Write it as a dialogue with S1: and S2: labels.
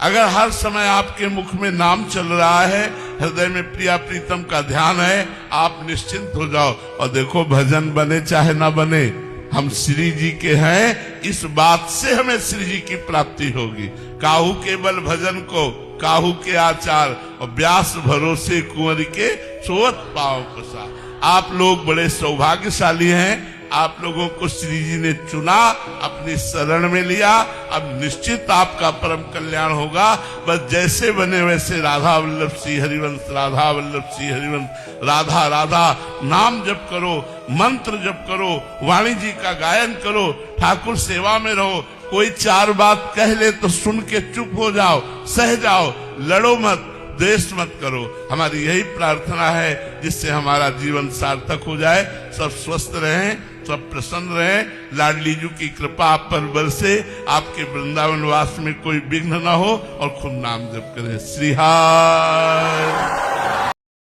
S1: अगर हर समय आपके मुख में नाम चल रहा है, हृदय में प्रिया प्रीतम का ध्यान है, आप निश्चिंत हो जाओ। और देखो, भजन बने चाहे ना बने, हम श्री जी के हैं, इस बात से हमें श्री जी की प्राप्ति होगी। काहू केवल भजन को काहू के आचार, और व्यास भरोसे कुंवर के सोवत पाओ कुसा। आप लोग बड़े सौभाग्यशाली हैं, आप लोगों को श्री जी ने चुना, अपनी शरण में लिया। अब निश्चित आपका परम कल्याण होगा। बस जैसे बने वैसे राधा वल्लभ श्री हरिवंश, राधा वल्लभ श्री हरिवंश, राधा राधा नाम जप करो, मंत्र जप करो, वाणी जी का गायन करो, ठाकुर सेवा में रहो। कोई चार बात कह ले तो सुन के चुप हो जाओ, सह जाओ, लड़ो मत, द्वेष मत करो। हमारी यही प्रार्थना है, जिससे हमारा जीवन सार्थक हो जाए। सब स्वस्थ रहें, सब प्रसन्न रहें, लाडली जी की कृपा आप पर बरसे, आपके वृंदावन वास में कोई विघ्न न हो, और खूब नाम जप करें। श्री हरि।